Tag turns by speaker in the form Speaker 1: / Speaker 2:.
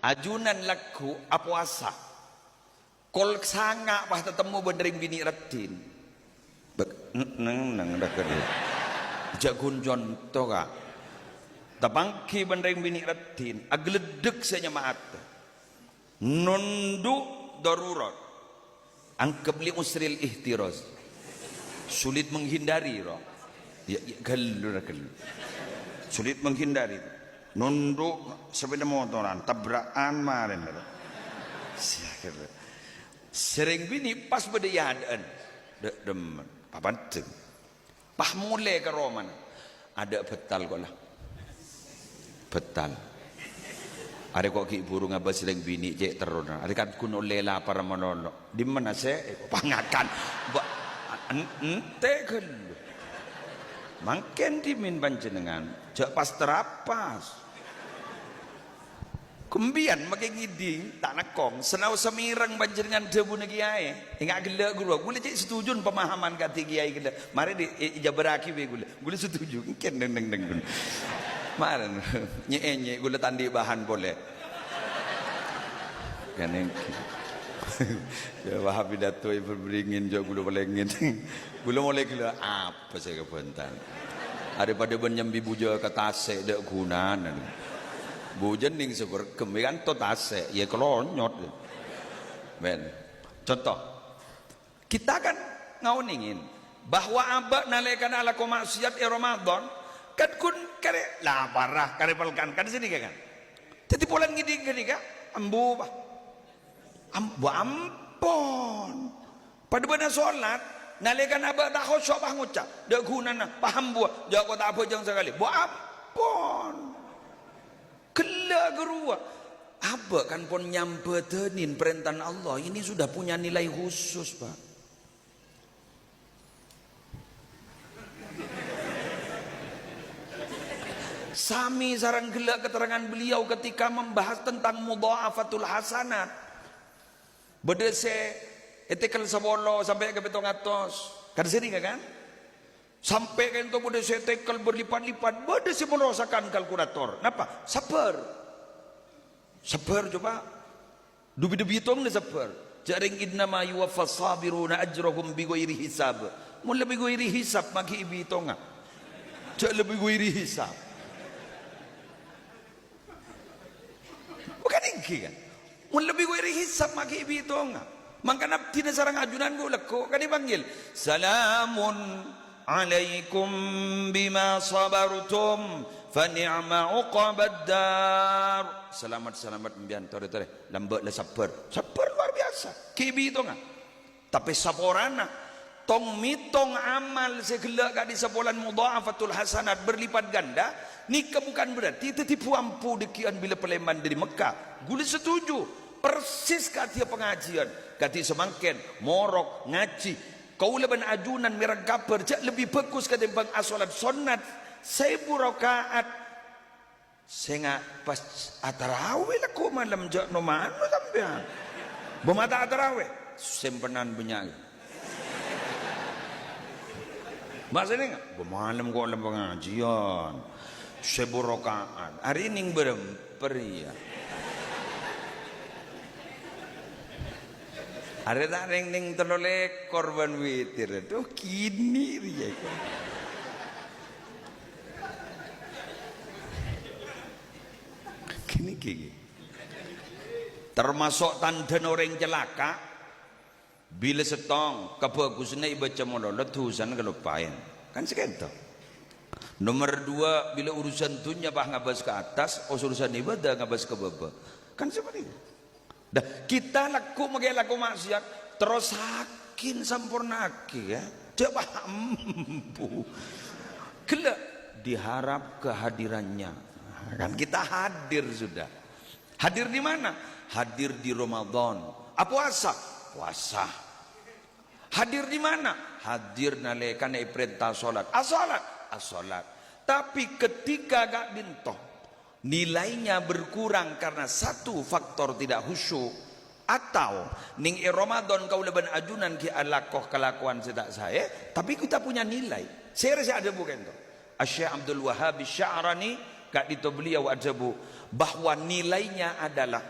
Speaker 1: ajunan laku apuasa kol sanga pas ketemu benerin bini retin neng dah kena jagun contoh kak tabangki benerin bini retin agledek saja maat nunduk darurat angkep li usril ihtiraz sulit menghindari roh ya galu sulit menghindari nunduk sepeda motoran tabrakan maren sering bini pas berdayaan demen papanten pah mulai ke roman ada betal kok lah betal ada kok ki burung abah sering bini cek terus ada kan kuno lela para menolong di mana saya pangakan ente gelu makin dimin panjenengan jak pas terapas kumbian makin ngiding tak nakong senau semirang panjenengan debu ne kiai ingat gila gula cek setuju pemahaman kati kiai gila mari di jabaraki we gula setuju ken deng mari nye gula tandi bahan boleh kan ya wahab pidato ibu beringin jauh gula pelengin gula mulai gila apa saya kebentan daripada menyambi buja ke tasek dak gunaan bujan ning syukur kemian to tasek ya kelonyot men contoh kita kan ngauningin bahwa abak nalekan ala ko maksiat Ramadan kan kun kare lah parah kare palkan kan sini kan jadi polan ngiding gini kan ambu bah ampun pada benda solat nalekan abak tak khusyuk bah ngucap dak gunana paham buah jauh kau tak apa jangan sekali bu ampun kela gerua apa kan pun nyampetenin perintah Allah ini sudah punya nilai khusus pak sami sarang gelak keterangan beliau ketika membahas tentang mudha'afatul hasanat bedese etikal sabolo sampai ke betong atos kan sini kan sampai kan itu bedese etikal berlipat-lipat bedese merosakan kalkulator kenapa sabar coba dubi-dubi tong le sabar jaring innama yuwaffas sabiruna ajrahum bighairi hisab mun lebih ghairi hisab maki ibi tonga jak lebih ghairi hisab bukan ini kan mun lebih ghairi hisab maki ibi tonga maka nabti sarang ajunan go leko kan dipanggil salamun alaikum bima sabartum fa ni'ma uqbad dar selamat mbian tore lambat le sabar luar biasa kibi to nga tapi saborana tong mitong amal segala ka di sebulan mudha'afatul hasanat berlipat ganda nikah bukan berarti tetipu ampu dekian bila peleman dari Mekah gula setuju persis katia pengajian kati semangken morok ngaji kau leban ajunan merang kaper jak lebih bagus ketimbang asolat sunat 1000 rakaat senga pas atarawih lah ko malam jak no mano sampean bemata atarawih sempenan benyak maksudnya bemalam ko alam pengajian 1000 rakaat hari ini beremper ya ada tak ring teroleh korban witir itu kini dia kini termasuk tanda orang celaka bila setong kebagusnya ibaca mono letusan kelupain kan segitu nomor 2 bila urusan dunia bah ngabas ke atas urusan ibadah ngabas ke bawah kan seperti itu dah kita laku maksiat terus sakin sampurnaki ya coba mampu kelak diharap kehadirannya kan kita hadir sudah hadir di mana hadir di Ramadan puasa hadir di mana hadir nalekan perintah salat salat tapi ketika gak dintoh nilainya berkurang karena satu faktor tidak khusyuk atau ning Ramadan kau leban ajunan ki alakoh kelakuan sedak saya tapi kita punya nilai saya rasa ada bukan tu Syekh Abdul Wahhab Sya'rani kak dito beliau ajabu bahwa nilainya adalah